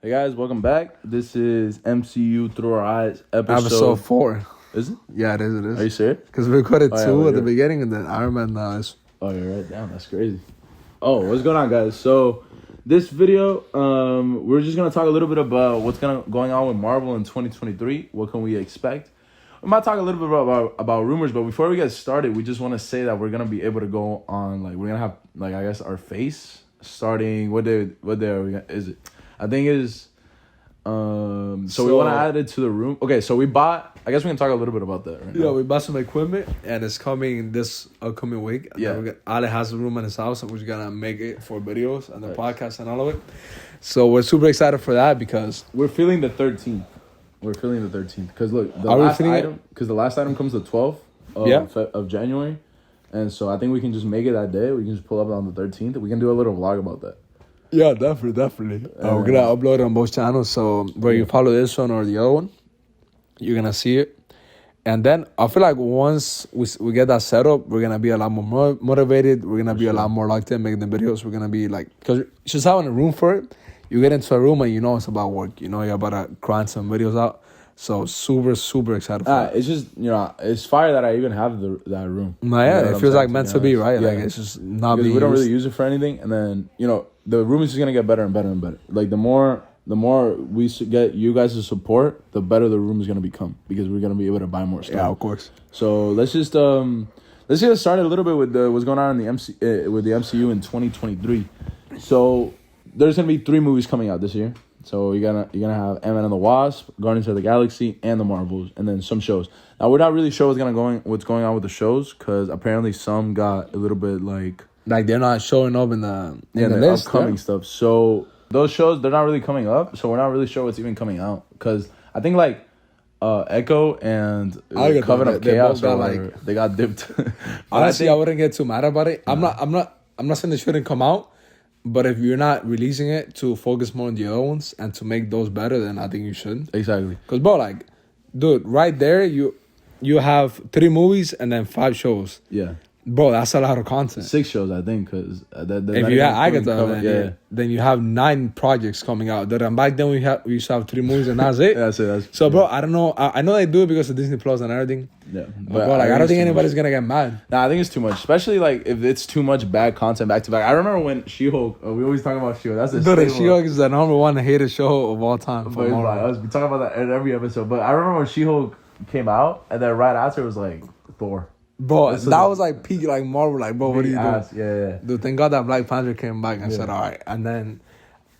Hey guys, welcome back. This is MCU Through Our Eyes Episode 4. Is it? Yeah, it is. Are you serious? Because we recorded two yeah, at the beginning and then Iron Man is... Oh, you're right. Damn, that's crazy. Oh, what's going on, guys? So, this video, we're just gonna talk a little bit about what's going on with Marvel in 2023. What can we expect? We might talk a little bit about rumors, but before we get started, we just want to say that we're gonna be able to go on, like, we're gonna have, like, I guess our face starting. What day are we? Is it? I think it is. So we want to add it to the room. Okay, so we bought. I guess we can talk a little bit about that right now. Yeah, we bought some equipment and it's coming this upcoming week. Yeah, Ale has a room in his house and we're gonna make it for videos and the podcast and all of it. So we're super excited for that because we're feeling the 13th. Because look, the last item comes the 12th of January, and so I think we can just make it that day. We can just pull up on the 13th. We can do a little vlog about that. Yeah, definitely. We're gonna upload it on both channels, so where you follow this one or the other one, you're gonna see it. And then I feel like once we get that set up, we're gonna be a lot more motivated. We're gonna be a lot more locked in making the videos. We're gonna be like, because just having a room for it, you get into a room and you know it's about work. You know you're about to grind some videos out. So super excited for that. It's just, it's fire that I even have that room. Yeah, it feels like meant to be, right? Yeah. Like it's just not being we don't really use it for anything, and then the room is just gonna get better and better and better. Like the more we get you guys' support, the better the room is gonna become because we're gonna be able to buy more stuff. Yeah, of course. So let's get started a little bit with what's going on in with the MCU in 2023. So there's gonna be 3 movies coming out this year. So you're gonna have Ant-Man and the Wasp, Guardians of the Galaxy, and the Marvels, and then some shows. Now we're not really sure what's going on with the shows because apparently some got a little bit like they're not showing up in the list, upcoming stuff. So those shows they're not really coming up. So we're not really sure what's even coming out because I think like Echo and Coven of Chaos they got dipped. Honestly, I wouldn't get too mad about it. I'm not saying it shouldn't come out. But if you're not releasing it to focus more on the other ones and to make those better, then I think you should. Exactly. Because, bro, like, dude, right there, you have 3 movies and then 5 shows. Yeah. Bro, that's a lot of content. 6 shows, I think, because... If you have Agatha, then you have 9 projects coming out. Then back then, we used to have 3 movies and that's it. That's it. So, bro, I don't know. I know they do it because of Disney Plus and everything. Yeah. But bro, like, I don't think anybody's going to get mad. Nah, I think it's too much. Especially, like, if it's too much bad content back to back. I remember when She-Hulk... we always talk about She-Hulk. That's Dude, She-Hulk is the number 1 hated show of all time. We talk about that in every episode. But I remember when She-Hulk came out, and then right after it was, like, Thor. Bro, that was like peak, like Marvel, like, bro, what are you doing? Yeah. Dude, thank God that Black Panther came back and said, all right. And then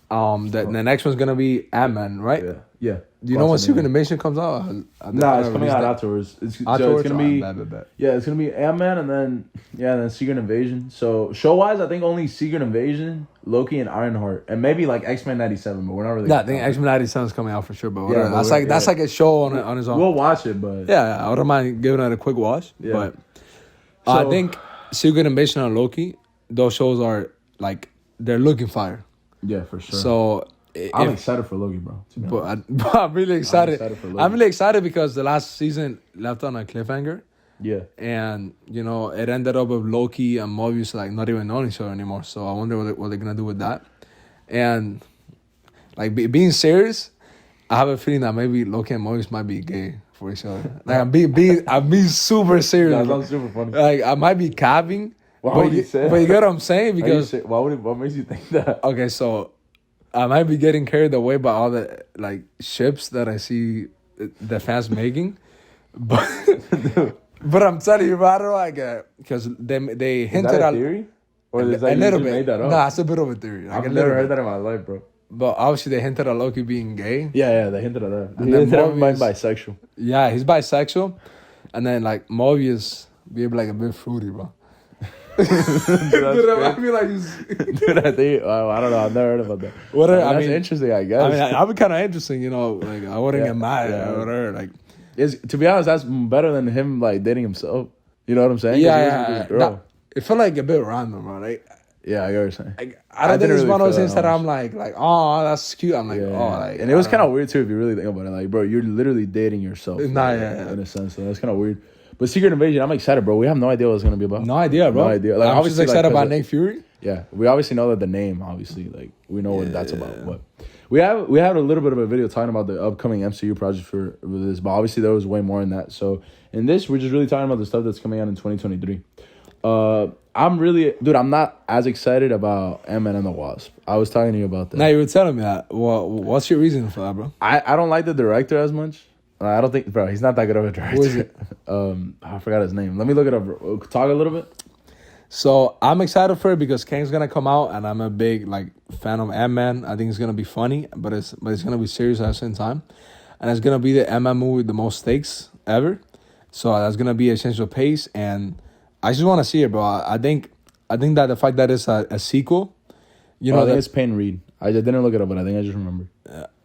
the next one's going to be Ant-Man, right? Yeah. Do you know when Secret Invasion comes out? Nah, it's coming out afterwards. It's going to be... Yeah, it's going to be Ant-Man and then Secret Invasion. So, show-wise, I think only Secret Invasion, Loki, and Ironheart. And maybe, like, X-Men 97, but we're not really... Yeah, I think X-Men 97 is coming out for sure, but whatever. That's like a show on its own. We'll watch it, but... Yeah, I wouldn't mind giving it a quick watch. Yeah. But I think Secret Invasion and Loki, those shows are, like, they're looking fire. Yeah, for sure. So... I'm excited for Loki, bro. But I'm really excited. I'm really excited because the last season left on a cliffhanger. Yeah. And, it ended up with Loki and Mobius, like, not even knowing each other anymore. So I wonder what they're going to do with that. And, like, being serious, I have a feeling that maybe Loki and Mobius might be gay for each other. Like, I'm being super serious. That sounds super funny. Like, I might be capping. Why would you say that? But you get what I'm saying? Because... What makes you think that? Okay, so... I might be getting carried away by all the like ships that I see the fans making, but I'm telling you, I don't know, like because they hinted at theory, or is that a little bit. Made that up? Nah, it's a bit of a theory. Like, I've never heard that in my life, bro. But obviously they hinted at Loki being gay. Yeah, they hinted at that. And then Mobius bisexual. Yeah, he's bisexual, and then like Mobius be like a bit fruity, bro. Dude, I feel like he's... Dude, I don't know. I've never heard about that. That's interesting, I guess. I mean, I'd be kind of interesting, like, I wouldn't get mad or whatever. Like, to be honest, that's better than him, like, dating himself. You know what I'm saying? Yeah. It felt like a bit random, bro. Like, yeah, I get what you're saying. Like, I don't think it's one of those things that I'm like, oh, that's cute. I'm like, like... And it was kind of weird, too, if you really think about it. Like, bro, you're literally dating yourself. In a sense. So that's kind of weird. But Secret Invasion, I'm excited, bro. We have no idea what it's gonna be about. No idea, bro. No idea. Like, I'm just obviously, excited like, about Nick Fury. Yeah, we obviously know that the name, obviously, like we know what that's about. But we had a little bit of a video talking about the upcoming MCU project for this, but obviously there was way more in that. So in this, we're just really talking about the stuff that's coming out in 2023. I'm not as excited about Ant-Man and the Wasp. I was talking to you about that. Now you were telling me that. Well, what's your reason for that, bro? I don't like the director as much. I don't think, bro, he's not that good of a director. Who is it? I forgot his name. Let me look it up. Bro. Talk a little bit. So I'm excited for it because Kang's gonna come out, and I'm a big like fan of Ant-Man. I think it's gonna be funny, but it's gonna be serious at the same time, and it's gonna be the Ant-Man movie with the most stakes ever. So that's gonna be a change of pace, and I just want to see it, bro. I think that the fact that it's a sequel, you know, I think it's Peyton Reed. I didn't look it up, but I think I just remembered.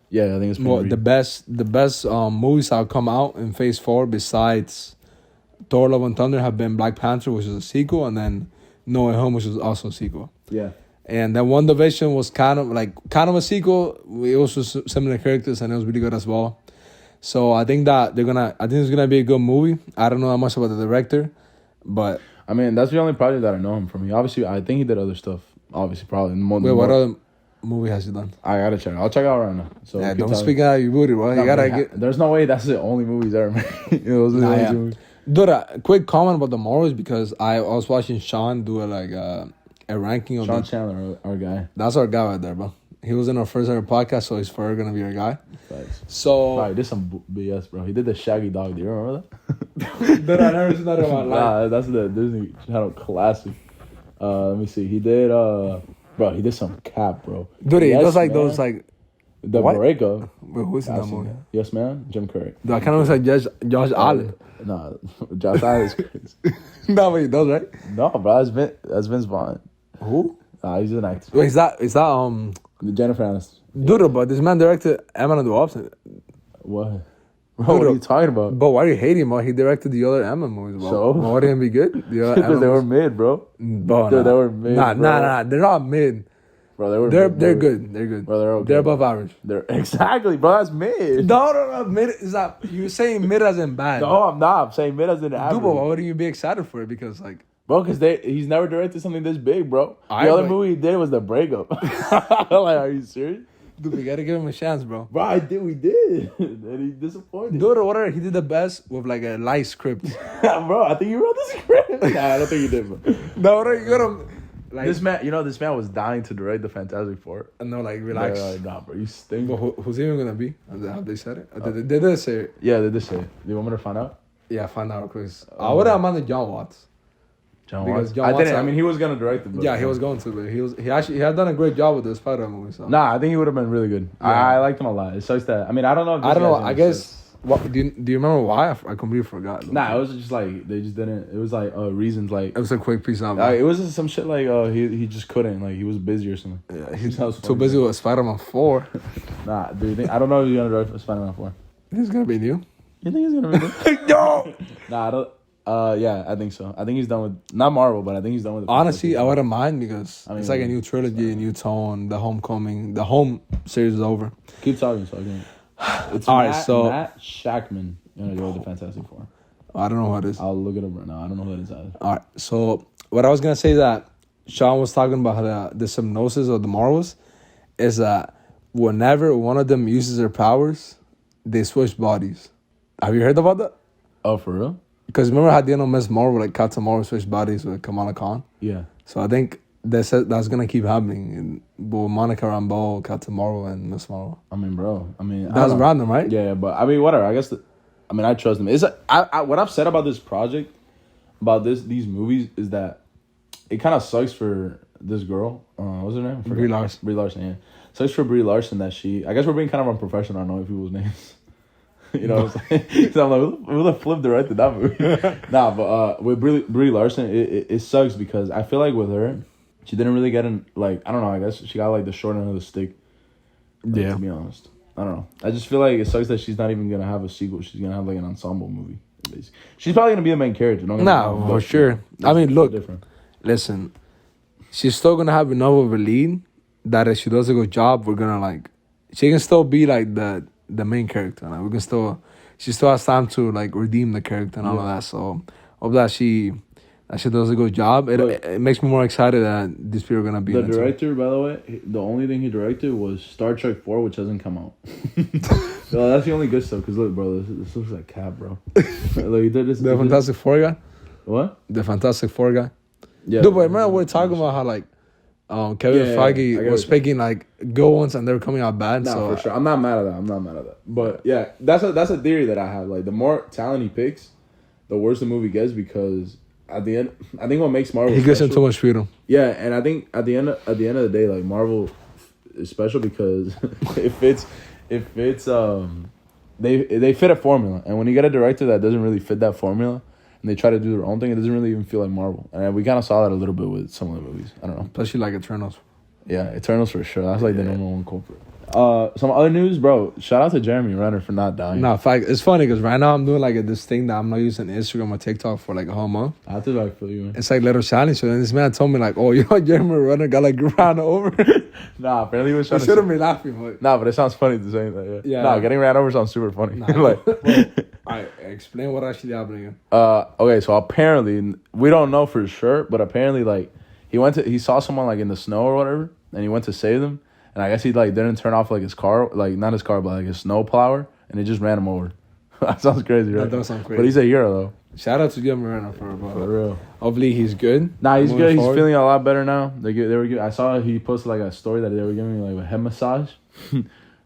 Yeah, I think it's Peyton Reed. The best movies that come out in Phase 4 besides Thor: Love and Thunder have been Black Panther, which is a sequel, and then No Way Home, which was also a sequel. Yeah. And then WandaVision was kind of a sequel. It was with similar characters, and it was really good as well. So I think that I think it's gonna be a good movie. I don't know that much about the director, but I mean that's the only project that I know him from. Obviously, I think he did other stuff. Obviously, probably. What other movie has he done? I gotta check. I'll check it out right now. So yeah, don't speak out of your booty, bro. You gotta get. There's no way that's the only movies ever made. Those are the only movies. Dude, a quick comment about the Marvels because I was watching Sean do a ranking of Sean Chandler, our guy. That's our guy right there, bro. He was in our first ever podcast, so he's forever gonna be our guy. Thanks. So he did some BS, bro. He did the Shaggy Dog. Do you remember that? Dude, I never seen that in my life. Nah, that's the Disney Channel classic. Let me see. He did bro. He did some cap, bro. Dude, he does like those like the what? breakup. Wait, who's in that movie? Yes, man. Jim Carrey. Dude, I kind of looks like Josh Allen. Nah, Josh Allen is crazy. No, but he does, right? No, bro. That's Vince Vaughn. Who? Nah, he's an actor. Wait, is that Jennifer Aniston. Dude, but this man directed Ant-Man and the Wasp. What? Bro, what are you talking about? But why are you hating him? He directed the other Ant-Man movies, bro. So? Why didn't he be good? Because they were mid, bro. Bro, Dude, they were mid. Nah. They're not mid. Bro, they were. They're good. They're good. Bro, they're okay. They're above average. They're exactly, bro. That's mid. No. Mid is not. You're saying mid as in bad. No, I'm not. I'm saying mid as in average. Dude, but why wouldn't you be excited for it? Because like. Bro, because he's never directed something this big, bro. The other movie he did was The Breakup. Like, are you serious? Dude, we gotta give him a chance, bro. Bro, we did. And he disappointed. Dude, whatever, he did the best with like a light script. Bro, I think you wrote the script. Nah, I don't think you did, bro. No, you got him. Like, this man was dying to direct the Fantastic Four. And no, like, relax. Nah, bro, you stink. But who's even gonna be? Have they said it? They did say it. Yeah, they did say it. Do you want me to find out? Yeah, find out, please. I would have minded John Watts. I mean, he was gonna direct it. Yeah, he was going to, but he had done a great job with the Spider-Man movie. So. Nah, I think he would have been really good. Yeah. I liked him a lot. It sucks that. I mean, I don't know. I guess. What do you remember why? I completely forgot. Nah, it was just like they just didn't. It was like reasons like it was a quick piece of. It was just some shit like he just couldn't, like he was busy or something. Yeah, he's too busy with Spider-Man 4. Nah, do you think? I don't know if you're gonna direct Spider-Man 4. He's gonna be new. You think he's gonna be new? No. Nah, I don't. Yeah, I think so. I think he's done with not Marvel, but I think he's done with. Honestly, I wouldn't mind because it's like a new trilogy, a new tone. The Homecoming, the Home series is over. Keep talking, so I can. It's all Matt, right. So Matt Shackman gonna go with the Fantastic Four. I don't know what it is. I'll look it up right now. I don't know who that is either. All right. So what I was gonna say is that Sean was talking about how the hypnosis of the Marvels is that whenever one of them uses their powers, they switch bodies. Have you heard about that? Oh, for real? Because remember how the Miss Marvel, like Captain Marvel, switched bodies with Kamala Khan? Yeah. So I think that's going to keep happening with Monica Rambeau, Captain Marvel, and Miss Marvel. I mean, bro. That's random, right? Yeah, but I mean, whatever. I guess. I trust them. It's what I've said about this project, about these movies, is that it kind of sucks for this girl. What's her name? Brie Larson. Brie Larson. Yeah. Sucks for Brie Larson that she. I guess we're being kind of unprofessional. I know people's names. You know what I'm saying? So I'm like, who the flip directed that movie? Nah, but with Brie Larson, it sucks because I feel like with her, she didn't really get in, like, I don't know, I guess she got like the short end of the stick. Like, to be honest. I don't know. I just feel like it sucks that she's not even going to have a sequel. She's going to have like an ensemble movie. Basically. She's probably going to be the main character. No, for sure. I mean, look, listen, she's still going to have enough of a lead that if she does a good job, we're going to like, she can still be like the main character. Like, we can still she still has time to like redeem the character and all of that. So hope that she does a good job. It makes me more excited that these people are gonna be. The director, by the way, the only thing he directed was Star Trek 4, which hasn't come out. So that's the only good stuff. Cause look, bro, this looks like cap, bro. Like, he did this. The Fantastic Four guy. What? The Fantastic Four guy. Yeah. Dude, but remember we were talking about how like Kevin Feige was picking like good ones and they were coming out bad. Nah, so for sure. I'm not mad at that. But yeah, that's a theory that I have. Like, the more talent he picks, the worse the movie gets, because at the end, I think what makes Marvel he gives him too much freedom. Yeah, and I think at the end of the day, like, Marvel is special because they fit a formula, and when you get a director that doesn't really fit that formula and they try to do their own thing, it doesn't really even feel like Marvel. And we kind of saw that a little bit with some of the movies. I don't know. Especially like Eternals. Yeah, Eternals for sure. That's like the number one culprit. Some other news, bro. Shout out to Jeremy Renner for not dying. No, fact, it's funny because right now I'm doing like this thing that I'm not using Instagram or TikTok for like a whole month. I have to like feel you, man. It's like little challenge. So then this man told me like, oh, you know, Jeremy Renner got like ran over. Nah, apparently he was trying to. Shouldn't be laughing, but nah, but it sounds funny to say that. Yeah. Yeah. Nah, getting ran over sounds super funny. Nah, like, alright, explain what actually happened. Okay, so apparently we don't know for sure, but apparently like he saw someone like in the snow or whatever, and he went to save them. And I guess he like didn't turn off like his car, like not his car, but like his snow plower, and it just ran him over. That sounds crazy, right? That does sound crazy. But he's a hero though. Shout out to Jeremy Renner for real. Hopefully he's good. Nah, he's good. Forward. He's feeling a lot better now. They were. I saw he posted like a story that they were giving me like a head massage.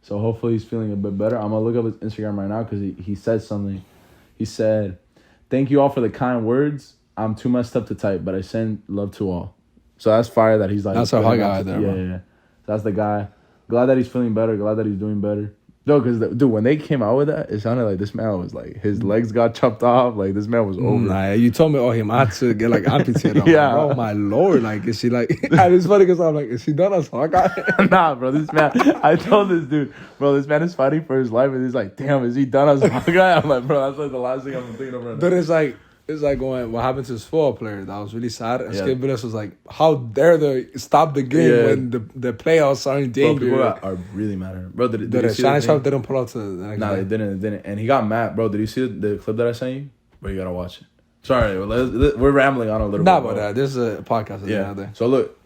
So hopefully he's feeling a bit better. I'm gonna look up his Instagram right now because he said something. He said, "Thank you all for the kind words. I'm too messed up to type, but I send love to all." So that's fire that he's like. That's a hot guy there, bro. Yeah. So that's the guy. Glad that he's feeling better. Glad that he's doing better. No, because, dude, when they came out with that, it sounded like this man was like, his legs got chopped off. Like, this man was over. Nah, you told me, he might to get like amputated. Yeah. Like, oh, my Lord. Like, is she like, and it's funny because I'm like, is she done as Hawkeye? Nah, bro, this man, I told this dude, bro, this man is fighting for his life. And he's like, damn, is he done as Hawkeye? I'm like, bro, that's like the last thing I'm thinking of right now. But it's like going, what happened to his football player? That was really sad. And Skip Bayless was like, how dare they stop the game when the playoffs are in danger? Bro, people are really mad at him. Bro, did you see Shine Sharp didn't pull out to the next day? They didn't. And he got mad. Bro, did you see the clip that I sent you? Bro, you gotta watch it. Sorry, we're rambling on a little bit. Nah, but this is a podcast. Yeah. So look,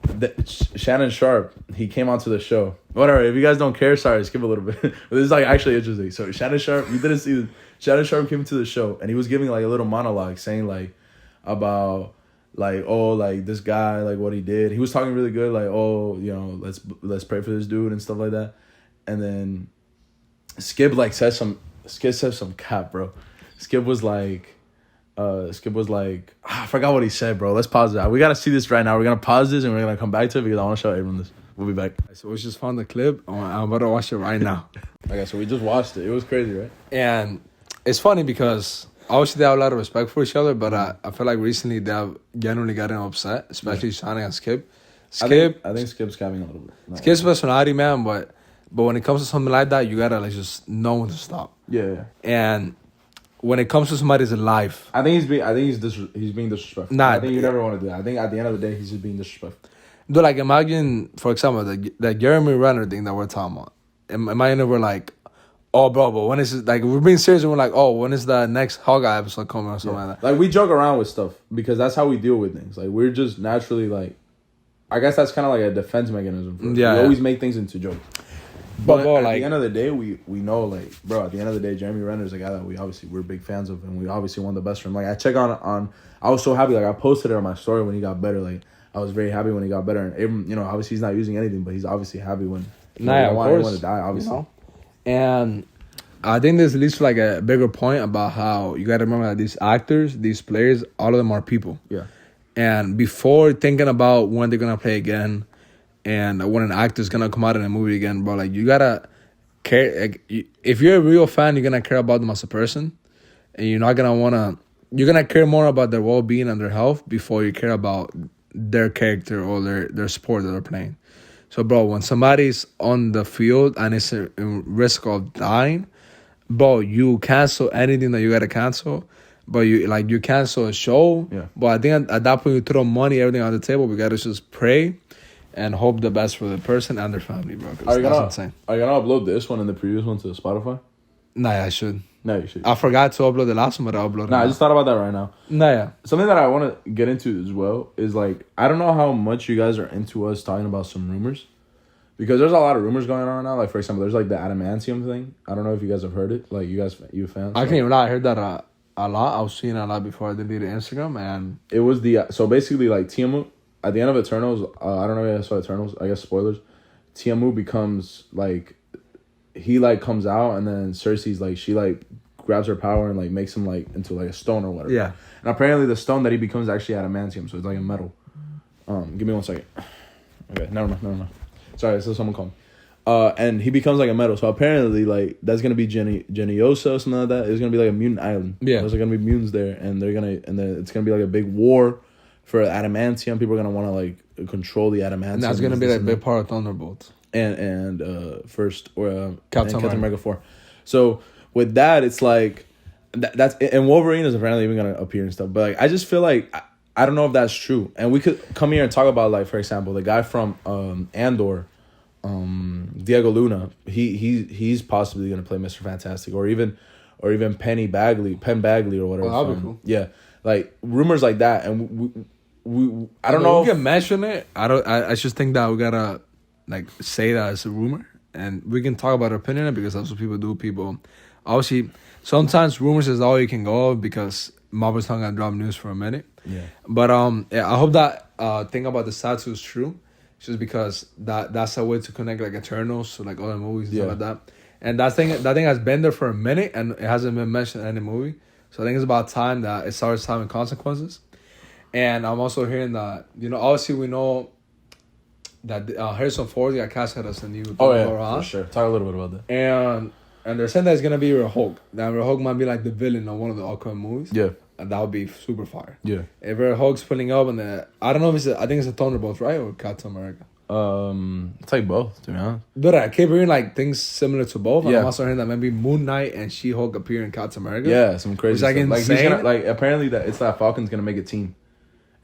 Shannon Sharp, he came onto the show. Whatever, if you guys don't care, sorry, skip a little bit. But this is like actually interesting. So Shannon Sharp, you didn't see Shannon Sharp came to the show and he was giving like a little monologue saying like, about like, oh, like this guy, like what he did. He was talking really good, like, oh, you know, let's pray for this dude and stuff like that. And then Skip said some cap, bro. Skip was like, I forgot what he said, bro. Let's pause it. We gotta see this right now. We're gonna pause this and we're gonna come back to it because I want to show Abram this. We'll be back. So we just found the clip. I'm about to watch it right now. Okay, so we just watched it. It was crazy, right? And it's funny because obviously they have a lot of respect for each other, but I feel like recently they have generally gotten upset, especially Shani and Skip. I think Skip's capping a little bit. Skip's personality, man, but when it comes to something like that, you gotta like just know when to stop. Yeah. And when it comes to somebody's life, I think he's being disrespectful. Nah, I think you never want to do that. I think at the end of the day, he's just being disrespectful. Dude, like imagine, for example, the Jeremy Renner thing that we're talking about. Imagine we're like, oh, bro, but when is it? Like, we're being serious and we're like, oh, when is the next Hawkeye episode coming or something like that? Like, we joke around with stuff because that's how we deal with things. Like, we're just naturally, like, I guess that's kind of like a defense mechanism for us. Yeah. We always make things into jokes. But at like, the end of the day, we know, like, bro, at the end of the day, Jeremy Renner is a guy that we're big fans of, and we obviously want the best for him. Like, I check on I was so happy. Like, I posted it on my story when he got better. Like, I was very happy when he got better. And Abram, you know, obviously he's not using anything, but he's obviously happy when he don't want anyone to die, obviously. You know? And I think this leads to like a bigger point about how you got to remember that these actors, these players, all of them are people. Yeah. And before thinking about when they're going to play again and when an actor's going to come out in a movie again, bro, like you got to care. Like, if you're a real fan, you're going to care about them as a person. And you're not going to want to, you're going to care more about their well-being and their health before you care about their character or their sport that they're playing. So, bro, when somebody's on the field and it's in risk of dying, bro, you cancel anything that you got to cancel. But you cancel a show. Yeah. But I think at that point, you throw money, everything on the table. We got to just pray and hope the best for the person and their family, bro. That's insane. Are you going to upload this one and the previous one to Spotify? Nah, I should. No, you should. I forgot to upload the last one, but I uploaded. No, I just thought about that right now. No, yeah. Something that I want to get into as well is like, I don't know how much you guys are into us talking about some rumors, because there's a lot of rumors going on right now. Like, for example, there's like the adamantium thing. I don't know if you guys have heard it. Like, you fans? I can't even lie. I heard that a lot. I was seeing it a lot before I deleted Instagram, and it was so basically like Tiamu at the end of Eternals. I don't know if you guys saw Eternals. I guess spoilers. Tiamu becomes like, he like comes out, and then Cersei's like, she like grabs her power and like makes him like into like a stone or whatever. Yeah. And apparently the stone that he becomes actually adamantium, so it's like a metal. Give me 1 second. Okay, never mind. Sorry, so someone called me. And he becomes like a metal. So apparently, like, that's gonna be Geniosa or something like that. It's gonna be like a mutant island. Yeah. There's gonna be mutants there, and then it's gonna be like a big war for adamantium. People are gonna want to like control the adamantium. that's gonna be like a big part of Thunderbolts. And first or Captain America 4. So with that, it's like that's, and Wolverine is apparently even gonna appear and stuff. But like, I just feel like I don't know if that's true. And we could come here and talk about, like, for example, the guy from Andor, Diego Luna. He's possibly gonna play Mr. Fantastic, or even Penn Bagley or whatever. Oh, that'd be cool. Yeah, like rumors like that, and we I don't know. We can mention it. I just think that we gotta like say that it's a rumor, and we can talk about our opinion on it, because that's what people do. People obviously sometimes rumors is all you can go of, because Marvel's not gonna drop news for a minute. Yeah. But yeah, I hope that thing about the statue is true. Just because that's a way to connect like Eternals to like other movies and stuff like that. And that thing has been there for a minute, and it hasn't been mentioned in any movie. So I think it's about time that it starts having consequences. And I'm also hearing that, obviously we know that Harrison Ford got casted as the new for sure. Talk a little bit about that. And they're saying that it's gonna be Hulk. That Hulk might be like the villain of one of the upcoming movies. Yeah. And that would be super fire. Yeah. If Hulk's pulling up, and I don't know if I think it's a Thunderbolts, right, or Captain America. It's like both, to be honest. But I keep hearing like things similar to both. And Yeah. I'm also hearing that maybe Moon Knight and She-Hulk appear in Captain America. Yeah, some crazy stuff. like Insane. he's gonna, like, apparently that it's that Falcon's gonna make a team,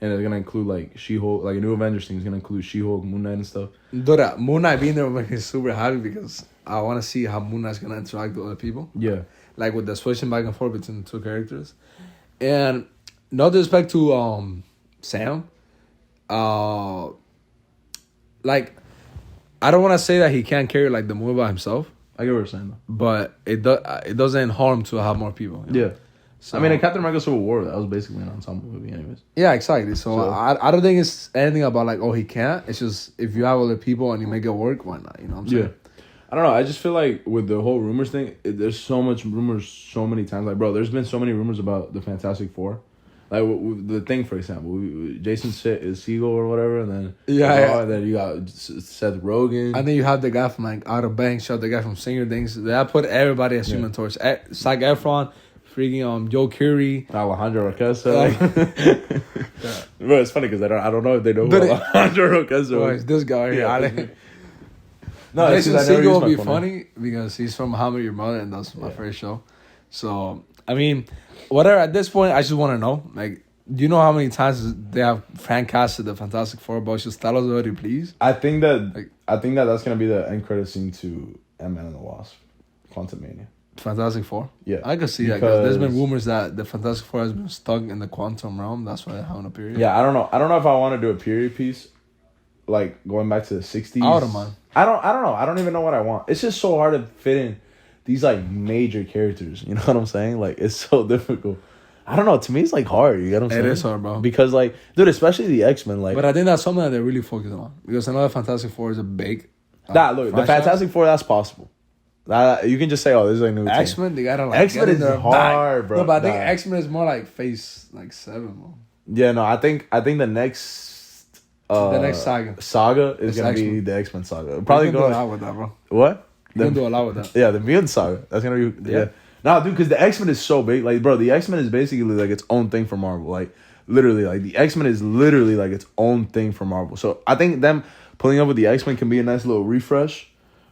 and it's gonna include like She-Hulk, like a new Avengers team is gonna include She-Hulk, Moon Knight, and stuff. Dude, Moon Knight being there will make me super happy, because I want to see how Moon Knight's gonna interact with other people. Yeah, like with the switching back and forth between the two characters. And no disrespect to Sam, like, I don't want to say that he can't carry like the movie by himself. I get what you're saying though. But it doesn't harm to have more people. Yeah. So, I mean, in Captain America Civil War, that was basically an ensemble movie anyways. Yeah, exactly. So I don't think it's anything about like, oh, he can't. It's just, if you have other people and you make it work, why not? You know what I'm saying? Yeah. I don't know. I just feel like with the whole rumors thing, there's so much rumors so many times. Like, bro, there's been so many rumors about the Fantastic Four. Like, the Thing, for example. Jason Segel or whatever, and then... And then you got Seth Rogen. And then you have the guy from, like, Outer Banks, the guy from Singer Things. They put everybody as Human Torch. Zac Efron, freaking Joe Curry. Alejandro Ocasio. Bro, it's funny because I don't know if they know who Alejandro Ocasio is. This guy here. Yeah. No, Jason Segel will be funny because he's from How I Met Your Mother, and that's my first show. So, I mean, whatever. At this point, I just want to know, like, do you know how many times they have fan casted the Fantastic Four? But just tell us already, please. I think that's gonna be the end credit scene to Ant-Man and the Wasp, Quantumania. Fantastic Four. Yeah, I could see that. Because there's been rumors that the Fantastic Four has been stuck in the quantum realm. That's why they haven't appeared. Yeah, I don't know if I want to do a period piece, like going back to the 60s. I wouldn't mind. I don't know. I don't even know what I want. It's just so hard to fit in these like major characters. You know what I'm saying? Like, it's so difficult. I don't know. To me, it's like hard. You get what I'm saying? It is hard, bro. Because like, dude, especially the X-Men. Like, but I think that's something that they're really focusing on, because I know that Fantastic Four is a big. Look, franchise. the Fantastic Four, that's possible. You can just say, oh, this is a new team. X-Men, they gotta like X-Men is hard, bro. No, but I think X-Men is more like phase like 7, bro. Yeah, no, I think the next saga is gonna be the X-Men saga. Probably do a lot with that, bro. What? You can do a lot with that. Yeah, the mutant saga. That's gonna be No, dude, because the X-Men is so big. Like, bro, the X-Men is basically like its own thing for Marvel. Like, literally, like the X-Men is literally like its own thing for Marvel. So I think them pulling up with the X-Men can be a nice little refresh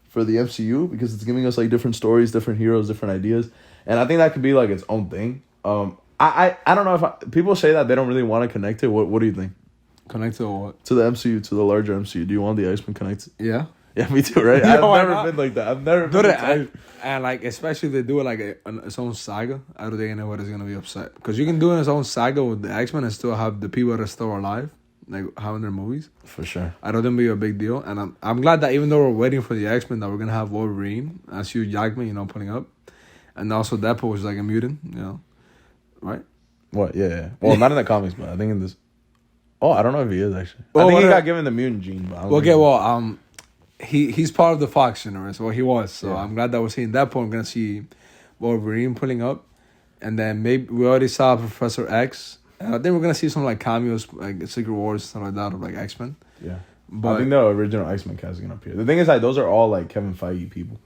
for the MCU, because it's giving us like different stories, different heroes, different ideas, and I think that could be like its own thing. I don't know if people say that they don't really want to connect it. What do you think? Connect to what? To the MCU, to the larger MCU. Do you want the X-Men connected? Yeah. Yeah, me too, right? You know why I've never not? been like that. I've never been Dude, the type. and like especially if they do it like its own saga, I don't think anybody's gonna be upset because you can do its own saga with the X-Men and still have the people that are still alive, like having their movies. For sure. I don't think it'll be a big deal, and I'm glad that even though we're waiting for the X-Men, that we're gonna have Wolverine as Hugh Jackman, pulling up, and also Deadpool was like a mutant, right? What? Yeah. Well, not in the comics, but I think in this. Oh, I don't know if he is actually. I Well, think he what- got given the mutant gene. But I don't Okay, think- well, he's part of the Fox universe. Well, he was. So Yeah. I'm glad that we're seeing that point. We're gonna see Wolverine pulling up, and then maybe we already saw Professor X, and I think we're gonna see some like cameos, like Secret Wars, stuff like that, of like X-Men. Yeah. But I think the original X-Men cast is gonna appear. The thing is, like, those are all like Kevin Feige people,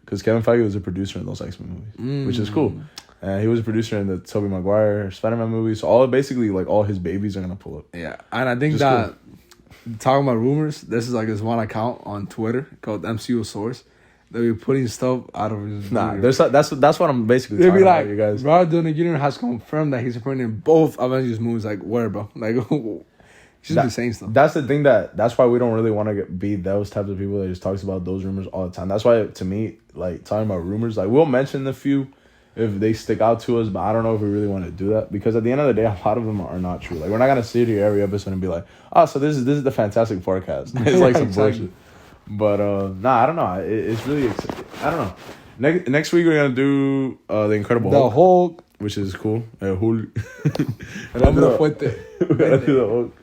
because Kevin Feige was a producer in those X-Men movies, which is cool. And he was a producer in the Tobey Maguire Spider-Man movies. So all his babies are gonna pull up. yeah, and I think Just that talking about rumors, this is like this one account on Twitter called MCU Source. They'll be putting stuff out of his. Nah, universe. that's what I'm basically They'll talking be like, about, you guys. Robert Downey Jr. has confirmed that he's appearing in both Avengers movies. Like, where, bro? Like, he's just be saying stuff. That's the thing that's why we don't really want to be those types of people that just talks about those rumors all the time. That's why, to me, like, talking about rumors, like, we'll mention the few if they stick out to us, but I don't know if we really want to do that, because at the end of the day, a lot of them are not true. Like, we're not gonna sit here every episode and be like, oh, so this is the Fantastic Forecast. It's like some Exactly. bullshit. But nah, I don't know. It's really I don't know. Next week we're gonna do the Incredible The Hulk, Hulk. which is cool. Hulk. And Hombre fuerte. we're gonna do the Hulk.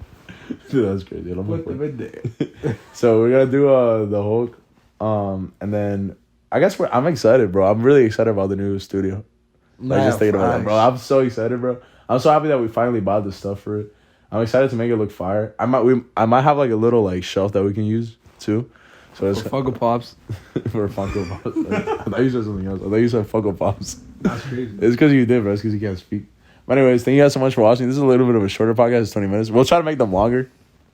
Dude, that's crazy. Fuerte, verde. So we're gonna do the Hulk, and then I guess I'm excited, bro. I'm really excited about the new studio. Like, just thinking about that, bro. I'm so excited, bro. I'm so happy that we finally bought the stuff for it. I'm excited to make it look fire. I might have like a little like shelf that we can use too. So it's For Funko Pops. for Funko Pops. I thought you said something else. I thought you said Funko Pops. That's crazy. It's because you did, bro. It's because you can't speak. But anyways, thank you guys so much for watching. This is a little bit of a shorter podcast. It's 20 minutes. We'll try to make them longer.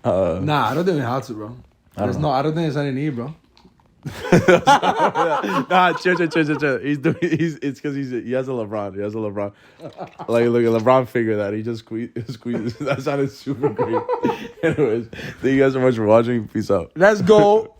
Nah, I don't think we have to, bro. I don't think there's any need, bro. Nah, chill. It's because he has a LeBron. He has a LeBron. Like, look, a LeBron figure that he just squeezes. That sounded super great. Anyways, thank you guys so much for watching. Peace out. Let's go.